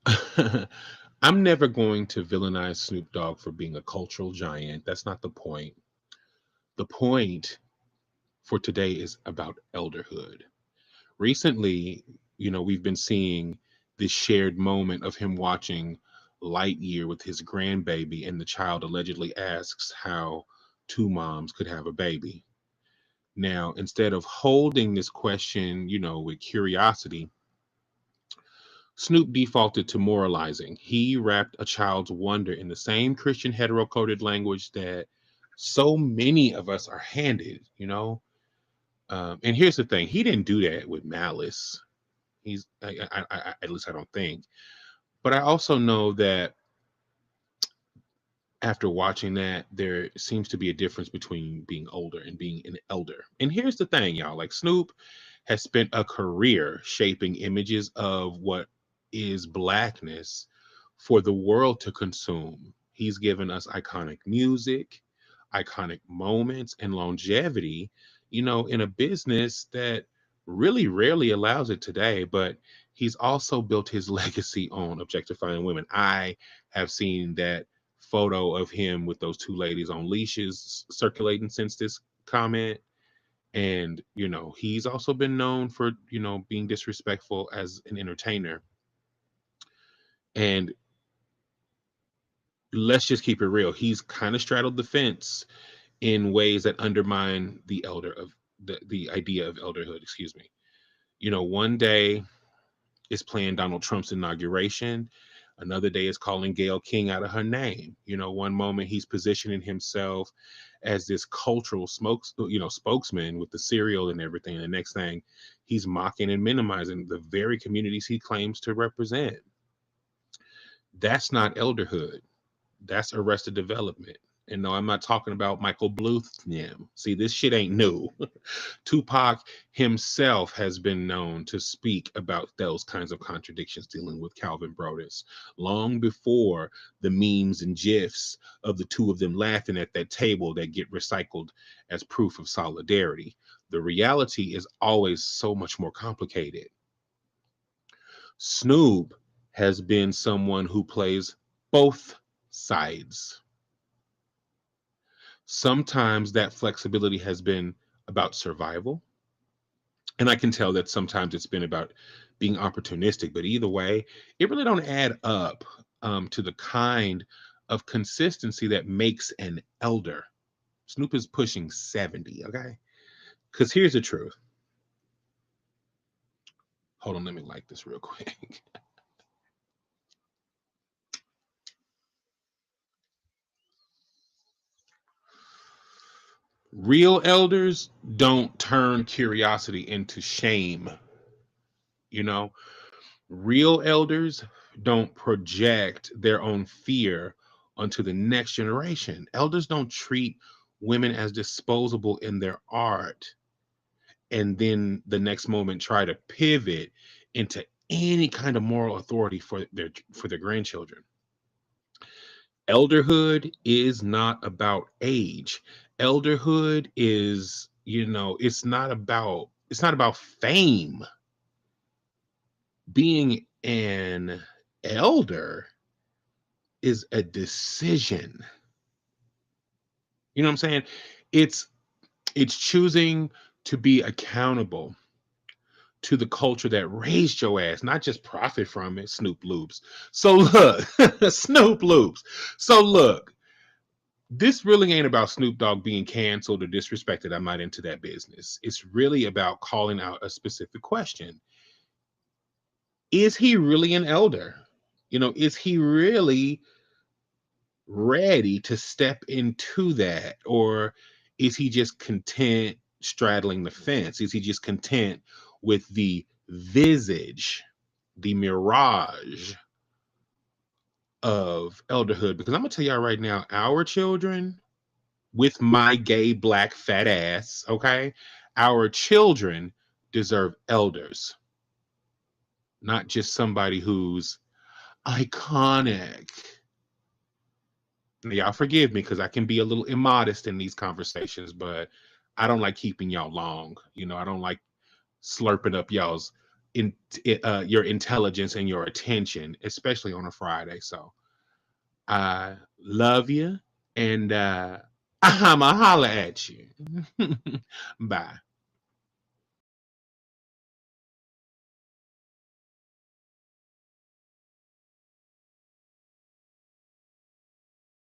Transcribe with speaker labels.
Speaker 1: I'm never going to villainize Snoop Dogg for being a cultural giant. That's not the point. The point for today is about elderhood. Recently, we've been seeing this shared moment of him watching Lightyear with his grandbaby, and the child allegedly asks how two moms could have a baby. Now, instead of holding this question, with curiosity, Snoop defaulted to moralizing. He wrapped a child's wonder in the same Christian hetero coded language that so many of us are handed. And here's the thing, he didn't do that with malice. At least I don't think. But I also know that after watching that, there seems to be a difference between being older and being an elder. And here's the thing, y'all, like Snoop has spent a career shaping images of what is blackness for the world to consume. He's given us iconic music, iconic moments, and longevity, in a business that really rarely allows it today. But he's also built his legacy on objectifying women. I have seen that photo of him with those two ladies on leashes circulating since this comment. And, he's also been known for, being disrespectful as an entertainer. And let's just keep it real. He's kind of straddled the fence in ways that undermine the idea of elderhood, excuse me. One day is playing Donald Trump's inauguration. Another day is calling Gayle King out of her name. One moment he's positioning himself as this cultural spokesman with the cereal and everything. And the next thing, he's mocking and minimizing the very communities he claims to represent. That's not elderhood. That's arrested development. And no, I'm not talking about Michael Bluth's them. See, this shit ain't new. Tupac himself has been known to speak about those kinds of contradictions dealing with Calvin Broadus long before the memes and gifs of the two of them laughing at that table that get recycled as proof of solidarity. The reality is always so much more complicated. Snoop has been someone who plays both sides. Sometimes that flexibility has been about survival. And I can tell that sometimes it's been about being opportunistic, but either way, it really don't add up to the kind of consistency that makes an elder. Snoop is pushing 70, okay? Because here's the truth. Hold on, let me like this real quick. Real elders don't turn curiosity into shame, you know? Real elders don't project their own fear onto the next generation. Elders don't treat women as disposable in their art and then the next moment try to pivot into any kind of moral authority for their grandchildren. Elderhood is not about age. Elderhood is, it's not about fame. Being an elder is a decision. You know what I'm saying? It's it's choosing to be accountable to the culture that raised your ass, not just profit from it, Snoop Loops. So look, Snoop Loops. So look, this really ain't about Snoop Dogg being canceled or disrespected. I'm not into that business. It's really about calling out a specific question. Is he really an elder? Is he really ready to step into that? Or is he just content straddling the fence? Is he just content with the visage, the mirage of elderhood? Because I'm going to tell y'all right now, our children, with my gay black fat ass, okay, our children deserve elders, not just somebody who's iconic. Y'all forgive me because I can be a little immodest in these conversations, but I don't like keeping y'all long. I don't like slurping up y'all's your intelligence and your attention, especially on a Friday. So I love you, and I'ma holler at you. Bye.